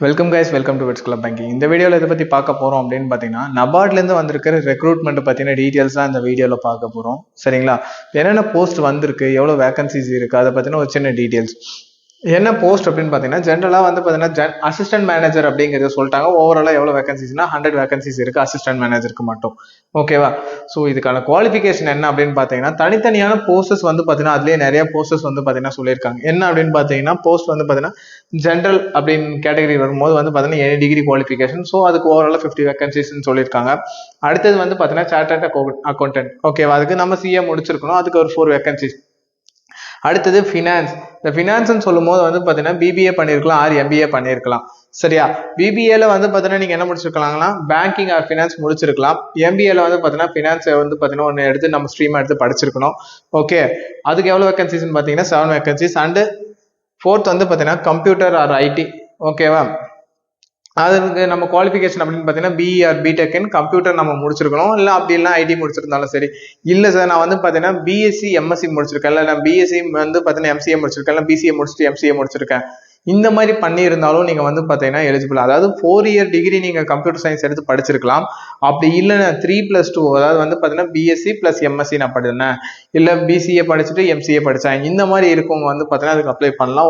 Welcome guys, welcome to vets club banking. இந்த வீடியோவில் இதை பற்றி பார்க்க போகிறோம் அப்படின்னு பார்த்தீங்கன்னா, நபார்ட்லேருந்து வந்திருக்கிற ரெக்ரூட்மெண்ட் பற்றின டீட்டெயில்ஸ் தான் இந்த வீடியோவில் பார்க்க போகிறோம். சரிங்களா? என்னென்ன போஸ்ட் வந்திருக்கு, எவ்வளோ வேகன்சிஸ் இருக்குது, அதை பற்றின ஒரு சின்ன டீட்டெயில்ஸ். என்ன போஸ்ட் அப்படின்னு பார்த்தீங்கன்னா, ஜென்ரலாக வந்து பார்த்தீங்கன்னா அசிஸ்டன்ட் மேனேஜர் அப்படிங்கிறத சொல்லிட்டாங்க. ஓவராலாக எவ்வளோ வேகன்சிஸ்னா 100 வேகன்சிஸ் இருக்குது அசிஸ்டன்ட் மேனேஜருக்கு மட்டும். ஓகேவா? ஸோ இதுக்கான குவாலிஃபிகேஷன் என்ன அப்படின்னு பார்த்தீங்கன்னா, தனித்தனியான போஸ்டஸ் வந்து பார்த்தீங்கன்னா அதுலேயே நிறைய போஸ்டஸ் வந்து பார்த்தீங்கன்னா சொல்லியிருக்காங்க. என்ன அப்படின்னு பார்த்தீங்கன்னா, போஸ்ட் வந்து பார்த்தீங்கன்னா ஜென்ரல் அப்படின்னு கேட்டகரி வரும்போது வந்து பார்த்தீங்கன்னா எனி டிகிரி குவாலிஃபிகேஷன். ஸோ அதுக்கு ஓவராலாக 50 வேகன்சிஸ்ன்னு சொல்லியிருக்காங்க. அடுத்தது வந்து பார்த்தீங்கன்னா சார்ட்டர்ட் அக்கௌண்டன்ட். ஓகேவா? அதுக்கு நம்ம சிஏ முடிச்சிருக்கணும். அதுக்கு ஒரு 4 வேகன்சிஸ். அடுத்தது ஃபினான்ஸ். இந்த ஃபினான்ஸ்னு சொல்லும் போது வந்து பார்த்தீங்கன்னா பிபிஏ பண்ணியிருக்கலாம் ஆர் எம்பிஏ பண்ணியிருக்கலாம். சரியா? பிபிஏல வந்து பார்த்தீங்கன்னா நீங்கள் என்ன முடிச்சிருக்கலாங்கன்னா பேங்கிங் ஆர் ஃபினான்ஸ் முடிச்சிருக்கலாம். எம்பிஏல வந்து பார்த்தீங்கன்னா ஃபினான்ஸை வந்து பார்த்தீங்கன்னா ஒன்று எடுத்து நம்ம ஸ்ட்ரீமாக எடுத்து படிச்சிருக்கணும். ஓகே, அதுக்கு எவ்வளோ வேகன்சிஸ்ன்னு பார்த்தீங்கன்னா 7 வேகன்சிஸ். அண்டு 4th வந்து பார்த்தீங்கன்னா கம்ப்யூட்டர் ஆர் ஐடி. ஓகேவா? அதுக்கு நம்ம குவாலிஃபிகேஷன் அப்படின்னு பார்த்தீங்கன்னா BE or B Tech in computer நம்ம முடிச்சிருக்கணும். இல்லை அப்படி இல்லை ஐடி முடிச்சிருந்தாலும் சரி. இல்லை சார் நான் வந்து பார்த்தீங்கன்னா பிஎஸ்சி எம்எஸ்சி முடிச்சிருக்கேன், இல்லை நான் பிஎஸ்சி வந்து பார்த்தீங்கன்னா எம்சிஏ முடிச்சிருக்கேன், இல்லை பிசிஏ முடிச்சுட்டு எம்சிஏ முடிச்சிருக்கேன், இந்த மாதிரி பண்ணியிருந்தாலும் நீங்கள் வந்து பார்த்தீங்கன்னா எலிஜிபிள். அதாவது 4 இயர் டிகிரி நீங்கள் கம்ப்யூட்டர் சயின்ஸ் எடுத்து படிச்சிருக்கலாம். அப்படி இல்லைன்னா 3+2, அதாவது வந்து பார்த்தீங்கன்னா பிஎஸ்சி ப்ளஸ் எம்எஸ்சி நான் படித்தேன், இல்லை பிசிஏ படிச்சுட்டு எம்சிஏ படித்தேன், இந்த மாதிரி இருக்கவங்க வந்து பார்த்தீங்கன்னா அதுக்கு அப்ளை பண்ணலாம்.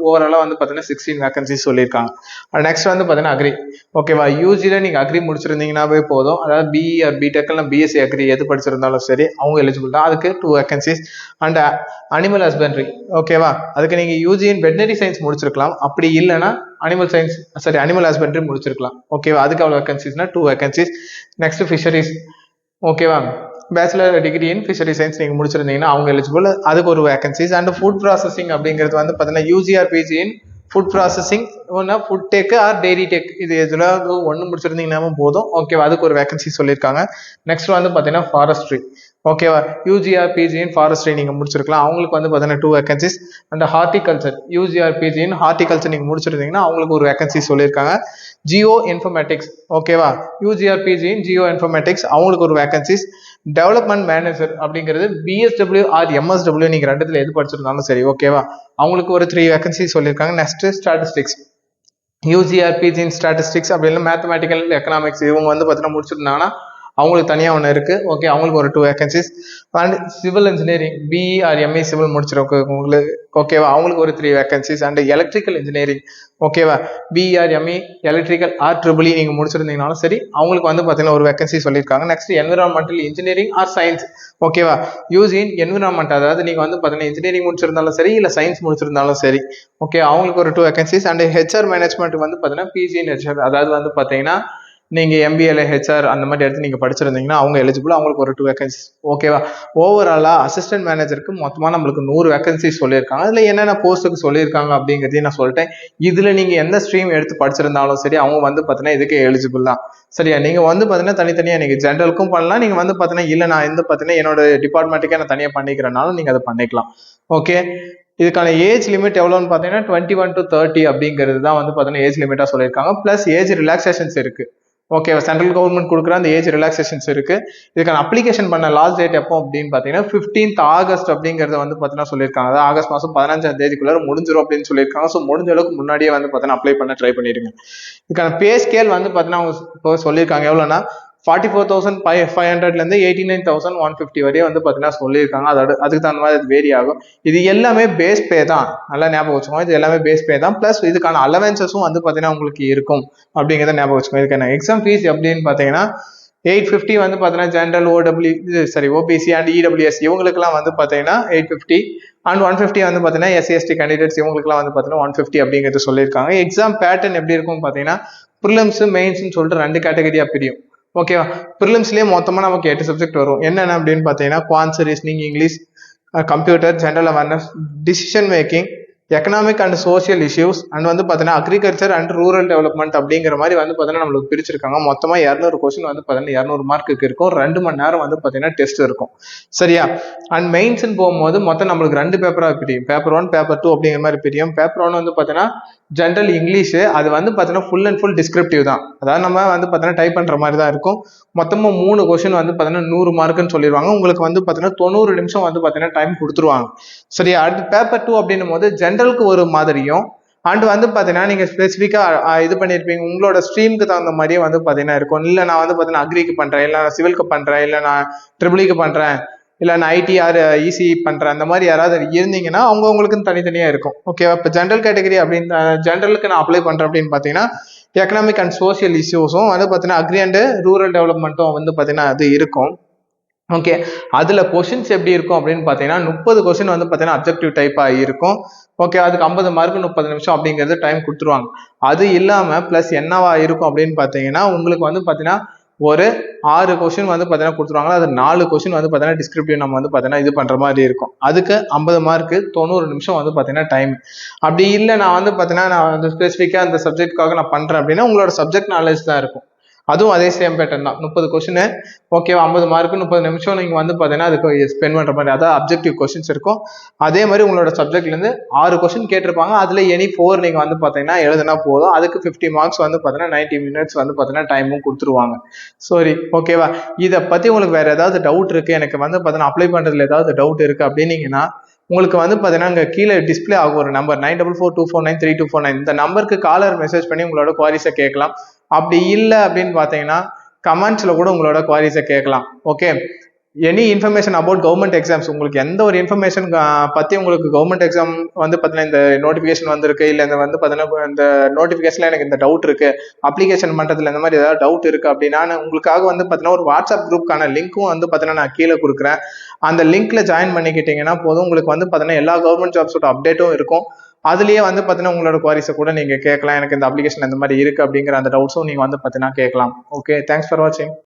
ஓவராலாக வந்து பார்த்தீங்கன்னா 16 வேகன்சிஸ் சொல்லியிருக்காங்க. நெக்ஸ்ட் வந்து பார்த்தீங்கன்னா அக்ரி. ஓகேவா? யூஜியில் நீங்கள் அக்ரி முடிச்சிருந்தீங்கன்னாவே போதும். அதாவது பிஇ ஆர் பிடெக் இல்லை பிஎஸ்சி அக்ரி எது படிச்சிருந்தாலும் சரி அவங்க எலிஜிபிள் தான். அதுக்கு 2 வேகன்சிஸ். And animal husbandry. ஓகேவா? அதுக்கு நீங்கள் யூஜி இன் வெட்டனரி சயின்ஸ் முடிச்சிருக்கலாம். அப்படி இல்லைன்னா அனிமல் ஹஸ்பண்ட்ரி முடிச்சிருக்கலாம். ஓகேவா? அதுக்கு அவ்வளோ வேகன்சிஸ்னா 2 வேகன்சிஸ். Next fisheries. ஓகேவா? Bachelor degree in fishery science நீங்கள் முடிச்சிருந்தீங்கன்னா அவங்க எலிஜிபிள். அதுக்கு ஒரு வேகன்சிஸ். அண்ட் ஃபுட் ப்ராசஸிங் அப்படிங்கிறது வந்து பார்த்தீங்கன்னா UG or PG in food processing, ஒன்னா food tech or dairy tech, இது எதுல ஒன்று முடிச்சிருந்தீங்கன்னா போதும். ஓகேவா? அதுக்கு ஒரு வேகன்சி சொல்லியிருக்காங்க. நெக்ஸ்ட் வந்து பார்த்தீங்கன்னா ஃபாரஸ்ட்ரி. ஓகேவா? யூஜிஆர் பிஜி இன் ஃபாரஸ்ட்ரி நீங்கள் முடிச்சிருக்கலாம். அவங்களுக்கு வந்து பார்த்தீங்கன்னா 2 vacancies. And horticulture, UG or PG in horticulture நீங்கள் முடிச்சிருந்தீங்கன்னா அவங்களுக்கு ஒரு வேகன்சி சொல்லியிருக்காங்க. Geo informatics. ஓகேவா? UG or PG in geo informatics அவங்களுக்கு ஒரு வேகன்சிஸ். டெவலப்மெண்ட் மேனேஜர் அப்படிங்கிறது பிஎஸ்டபிள்யூ ஆர் எம்எஸ்டபிள்யூ நீங்கள் ரெண்டுத்துல எது படிச்சிருந்தாலும் சரி. ஓகேவா? அவங்களுக்கு ஒரு 3 வேகன்சி சொல்லியிருக்காங்க. Next statistics. UG or PG in statistics அப்படி இல்லை மேத்தமெட்டிக்கல் எக்கனாமிக்ஸ் இவங்க வந்து பார்த்தீங்கன்னா முடிச்சிருந்தாங்கன்னா அவங்களுக்கு தனியாக ஒன்று இருக்கு. ஓகே, அவங்களுக்கு ஒரு 2 vacancies. And civil engineering BE or MA civil முடிச்சிருக்கவங்களுக்கு ஓகேவா அவங்களுக்கு ஒரு 3 வேகன்சிஸ். And electrical engineering. ஓகேவா? BE or MA electrical or triple நீங்கள் முடிச்சிருந்தீங்கனாலும் சரி அவங்களுக்கு வந்து பார்த்தீங்கன்னா ஒரு வேகன்சி சொல்லியிருக்காங்க. Next environmental engineering or science. ஓகேவா? யூஜி இன் என்விரான்மெண்ட், அதாவது நீங்கள் வந்து பார்த்தீங்கன்னா இன்ஜினியரிங் முடிச்சிருந்தாலும் சரி இல்லை சயின்ஸ் முடிச்சிருந்தாலும் சரி. ஓகே, அவங்களுக்கு ஒரு 2 வேகன்சிஸ். அண்ட் ஹெச்ஆர் மேனேஜ்மெண்ட் வந்து பார்த்தீங்கன்னா பிஜி இன் ஹெச்ஆர், அதாவது வந்து பார்த்தீங்கன்னா நீங்க எம்பிஏல ஹெச்ஆர் அந்த மாதிரி எடுத்து நீங்க படிச்சிருந்தீங்கன்னா அவங்க எலிஜிபிள். அவங்களுக்கு ஒரு 2 வேகன்சிஸ். ஓகேவா? ஓவராலா அசிஸ்டன்ட் மேனேஜருக்கு மொத்தமா நம்மளுக்கு 100 வேகன்சிஸ் சொல்லியிருக்காங்க. அதுல என்னென்ன போஸ்ட்டுக்கு சொல்லியிருக்காங்க அப்படிங்கிறதையும் நான் சொல்லிட்டேன். இதுல நீங்க எந்த ஸ்ட்ரீம் எடுத்து படிச்சிருந்தாலும் சரி அவங்க வந்து பார்த்தீங்கன்னா இதுக்கு எலிஜிபிள் தான். சரியா? நீங்க வந்து பார்த்தீங்கன்னா தனித்தனியா நீங்க ஜென்ரலுக்கும் பண்ணலாம். நீங்க வந்து பார்த்தீங்கன்னா இல்லை நான் வந்து பார்த்தீங்கன்னா என்னோட டிபார்ட்மெண்ட்டுக்கே நான் தனியாக பண்ணிக்கிறனாலும் நீங்க அதை பண்ணிக்கலாம். ஓகே, இதுக்கான ஏஜ் லிமிட் எவ்வளோன்னு பார்த்தீங்கன்னா 21 to 30 அப்படிங்கிறது தான் வந்து பார்த்தீங்கன்னா ஏஜ் லிமிட்டா சொல்லியிருக்காங்க. பிளஸ் ஏஜ் ரிலாக்ஸேஷன்ஸ் இருக்கு. ஓகேவா? சென்ட்ரல் கவர்மெண்ட் கொடுக்குற அந்த ஏஜ் ரிலாக்ஸேஷன்ஸ் இருக்கு. இதுக்கான அப்ளிகேஷன் பண்ண லாஸ்ட் டேட் எப்போ அப்படின்னு பார்த்தீங்கன்னா 15th ஆகஸ்ட் அப்படிங்கறத வந்து பார்த்தீங்கன்னா சொல்லியிருக்காங்க. அதாவது ஆகஸ்ட் மாதம் 15ஆம் தேதிக்குள்ள முடிஞ்சிடும் அப்படின்னு சொல்லியிருக்காங்க. ஸோ முடிஞ்ச அளவுக்கு முன்னாடியே வந்து பார்த்தீங்கன்னா அப்ளை பண்ண ட்ரை பண்ணிடுங்க. இதுக்கான பே ஸ்கேல் வந்து பார்த்தீங்கன்னா அவங்க இப்போ சொல்லியிருக்காங்க எவ்வளோன்னா 44,500 89,150 வரையும் வந்து பார்த்தீங்கன்னா சொல்லியிருக்காங்க. அதுக்கு தகுந்த மாதிரி அது வேரி ஆகும். இது எல்லாமே பேஸ் பே தான், நல்லா ஞாபகம் வச்சுக்கோங்க. இது எல்லாமே பேஸ் பே தான். பிளஸ் இதுக்கான அலவன்சஸும் வந்து பார்த்தீங்கன்னா உங்களுக்கு இருக்கும் அப்படிங்கிறத ஞாபகம் வச்சுக்கோங்க. இதுக்கான எக்ஸாம் ஃபீஸ் எப்படின்னு பார்த்தீங்கன்னா 850 வந்து பார்த்தீங்கன்னா ஜென்ரல் ஓபிசி அண்ட் இடபிள்யூஎஸ் இவங்களுக்குலாம் வந்து பார்த்தீங்கன்னா 850 அண்ட் 150 வந்து பார்த்தீங்கன்னா எஸ்சிஎஸ்டி கேண்டிடேட்ஸ் இவங்களுக்குலாம் வந்து பார்த்தீங்கன்னா 150 அப்படிங்கிறது சொல்லியிருக்காங்க. எக்ஸாம் பேட்டர்ன் எப்படி இருக்கும் பார்த்தீங்கன்னா ப்ரிலிம்ஸ் மெயின்ஸ்னு சொல்லிட்டு 2 கேட்டகரியா பிரியும். ஓகேவா? ப்ரிலிம்ஸ்லேயே மொத்தமாக நமக்கு 8 சப்ஜெக்ட் வரும். என்னென்ன அப்படின்னு பார்த்தீங்கன்னா quants, reasoning, English, computer, general awareness, decision making, economic and social issues, and வந்து பார்த்தீங்கன்னா அக்ரிகல்ச்சர் அண்ட் ரூரல் டெவலப்மெண்ட் அப்படிங்கிற மாதிரி வந்து பார்த்தீங்கன்னா நம்மளுக்கு பிரிச்சிருக்காங்க. மொத்தமாக 200 கொஸ்டின் வந்து பார்த்தீங்கன்னா 200 மார்க்குக்கு இருக்கும். 2 மணி நேரம் வந்து பார்த்தீங்கன்னா டெஸ்ட் இருக்கும். சரியா? அண்ட் மெயின்ஸ்ன்னு போகும்போது மொத்தம் நம்மளுக்கு 2 பேப்பராக பிரியும். பேப்பர் 1 பேப்பர் 2 அப்படிங்கிற மாதிரி பிரியும். பேப்பர் 1 வந்து பார்த்தீங்கன்னா ஜென்ரல் இங்கிலீஷ், அது வந்து பார்த்தீங்கன்னா ஃபுல் அண்ட் ஃபுல் டிஸ்கிரிப்டிவ் தான். அதாவது நம்ம வந்து பார்த்தீங்கன்னா டைப் பண்ணுற மாதிரி தான் இருக்கும். மொத்தமாக 3 கொஸ்டின் வந்து பார்த்தீங்கன்னா 100 மார்க்குன்னு சொல்லிடுவாங்க. உங்களுக்கு வந்து பார்த்தீங்கன்னா 90 நிமிஷம் வந்து பார்த்தீங்கன்னா டைம் கொடுத்துருவாங்க. சரியா? அடுத்து பேப்பர் 2 அப்படின்னும் போது ஜென்ரலுக்கு ஒரு மாதிரியும் அண்ட் வந்து பார்த்தீங்கன்னா நீங்கள் ஸ்பெசிஃபிக்காக இது பண்ணியிருப்பீங்க, உங்களோட ஸ்ட்ரீமுக்கு தகுந்த மாதிரியே வந்து பார்த்தீங்கன்னா இருக்கும். இல்லை நான் வந்து பார்த்தீங்கன்னா அக்ரிக்கு பண்ணுறேன், இல்லை நான் சிவிலுக்கு பண்ணுறேன், இல்லை நான் ட்ரிபிளிக்கு பண்ணுறேன், இல்லை நான் ஐடி ஆர் இசி பண்ணுறேன், அந்த மாதிரி யாராவது இருந்தீங்கன்னா அவங்கவுங்களுக்குன்னு தனித்தனியாக இருக்கும். ஓகேவா? இப்போ ஜென்ரல் கேட்டகரி அப்படின்னு ஜென்ரலுக்கு நான் அப்ளை பண்ணுறேன் அப்படின்னு பார்த்தீங்கன்னா எக்கனாமிக் அண்ட் சோசியல் இஷ்யூஸும் வந்து பார்த்தீங்கன்னா அக்ரி அண்ட் ரூரல் டெவலப்மெண்ட்டும் வந்து பார்த்தீங்கன்னா அது இருக்கும். ஓகே, அதில் கொஷின்ஸ் எப்படி இருக்கும் அப்படின்னு பார்த்தீங்கன்னா 30 கொஷின் வந்து பார்த்தீங்கன்னா அப்ஜெக்டிவ் டைப்பாக இருக்கும். ஓகே, அதுக்கு 50 மார்க் 30 நிமிஷம் அப்படிங்கிறது டைம் கொடுத்துருவாங்க. அது இல்லாமல் ப்ளஸ் என்னவா இருக்கும் அப்படின்னு பார்த்தீங்கன்னா உங்களுக்கு வந்து பார்த்தீங்கன்னா ஒரு 6 கொஷின் வந்து பார்த்தீங்கன்னா கொடுத்துருவாங்க. அது 4 கொஷின் வந்து பார்த்தீங்கன்னா டிஸ்கிரிப்டிவ் நம்ம வந்து பார்த்தீங்கன்னா இது பண்ணுற மாதிரி இருக்கும். அதுக்கு 50 மார்க்கு 90 நிமிஷம் வந்து பார்த்தீங்கன்னா டைம். அப்படி இல்லை நான் வந்து பார்த்தீங்கன்னா நான் வந்து ஸ்பெசிஃபிக்காக அந்த சப்ஜெக்ட்காக நான் பண்ணுறேன் அப்படின்னா உங்களோட சப்ஜெக்ட் நாலேஜ் தான் இருக்கும். அதுவும் அதே சேம் பேட்டர்ன் தான். 30 கொஸ்டின் ஓகே, 50 மார்க்கு 30 நிமிஷம் நீங்கள் வந்து பார்த்தீங்கன்னா அதுக்கு ஸ்பெண்ட் பண்ணுற மாதிரி, அதாவது அப்ஜெக்டிவ் கொஸ்டின்ஸ் இருக்கும். அதே மாதிரி உங்களோட சப்ஜெக்ட்லேருந்து 6 கொஸ்டின் கேட்டிருப்பாங்க. அதில் எனி 4 நீங்கள் வந்து பார்த்தீங்கன்னா எழுதுனா போதும். அதுக்கு 50 மார்க்ஸ் வந்து பார்த்தீங்கன்னா 90 மினிட்ஸ் வந்து பார்த்தீங்கன்னா டைமும் கொடுத்துருவாங்க. சரி, ஓகேவா? இதை பற்றி உங்களுக்கு வேறு ஏதாவது டவுட் இருக்குது, எனக்கு வந்து பார்த்தீங்கன்னா அப்ளை பண்ணுறதுல ஏதாவது டவுட் இருக்குது அப்படின்னீங்கன்னா உங்களுக்கு வந்து பார்த்தீங்கன்னா இங்கே கீழே டிஸ்பிளே ஆகும் ஒரு நம்பர் 9442493249. இந்த நம்பருக்கு காலர் மெசேஜ் பண்ணி உங்களோட குவாரிஸை கேட்கலாம். அப்படி இல்லை அப்படின்னு பார்த்தீங்கன்னா கமெண்ட்ஸில் கூட உங்களோட குவாரிஸை கேட்கலாம். Okay, any information about government exams, உங்களுக்கு எந்த ஒரு இன்ஃபர்மேஷன் பற்றி உங்களுக்கு கவர்மெண்ட் எக்ஸாம் வந்து பார்த்தீங்கன்னா இந்த நோட்டிஃபிகேஷன் வந்திருக்கு, இல்லை இந்த வந்து பார்த்தீங்கன்னா இந்த நோட்டிஃபிகேஷனில் எனக்கு இந்த டவுட் இருக்குது, அப்ளிகேஷன் பண்ணுறதுல இந்த மாதிரி ஏதாவது டவுட் இருக்குது அப்படின்னா உங்களுக்காக வந்து பார்த்தீங்கன்னா ஒரு வாட்ஸ்அப் குரூப்க்கான லிங்க்கும் வந்து பார்த்தீங்கன்னா நான் கீழே கொடுக்குறேன். அந்த லிங்க்ல ஜாயின் பண்ணிக்கிட்டீங்கன்னா போதும், உங்களுக்கு வந்து பார்த்தீங்கன்னா எல்லா கவர்மெண்ட் ஜாப்ஸோட அப்டேட்டும் இருக்கும். அதுலேயே வந்து பார்த்தீங்கன்னா உங்களோட குவாரிஸை கூட நீங்கள் கேட்கலாம். எனக்கு இந்த அப்ளிகேஷன் இந்த மாதிரி இருக்குது அப்படிங்கிற அந்த டவுட்ஸும் நீங்கள் வந்து பார்த்தீங்கன்னா கேட்கலாம். ஓகே, தேங்க்ஸ் ஃபார் வாட்சிங்.